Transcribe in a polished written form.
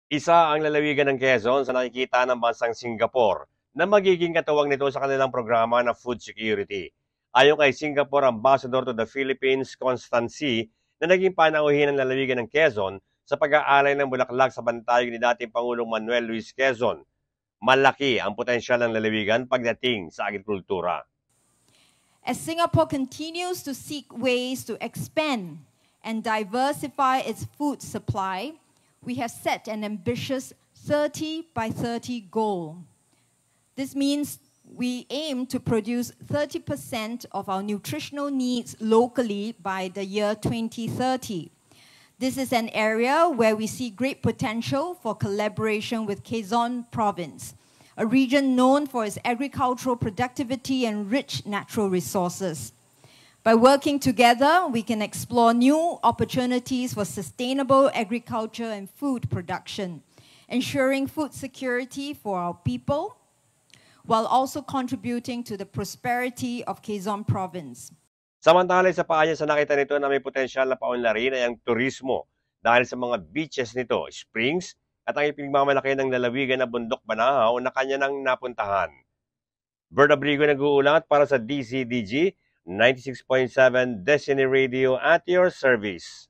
Isa ang lalawigan ng Quezon sa nakikita ng bansang Singapore na magiging katuwang nito sa kanilang programa na food security. Ayon kay Singapore Ambassador to the Philippines, Constancy, na naging panauhin ng lalawigan ng Quezon sa pag-aalay ng bulaklak sa bantayog ni dating Pangulong Manuel Luis Quezon. Malaki ang potensyal ng lalawigan pagdating sa agrikultura. As Singapore continues to seek ways to expand and diversify its food supply, we have set an ambitious 30 by 30 goal. This means we aim to produce 30% of our nutritional needs locally by the year 2030. This is an area where we see great potential for collaboration with Quezon Province, a region known for its agricultural productivity and rich natural resources. By working together, we can explore new opportunities for sustainable agriculture and food production, ensuring food security for our people, while also contributing to the prosperity of Quezon Province. Samantala, isa pa sa nakita nito na may potensyal na paunlarin ay ang turismo dahil sa mga beaches nito, springs, at ang ipinagmamalaki ng lalawigan na bundok Banahaw na kanya nang napuntahan. Bert Abrigo nag-uulat para sa DCDG 96.7 Destiny Radio at your service.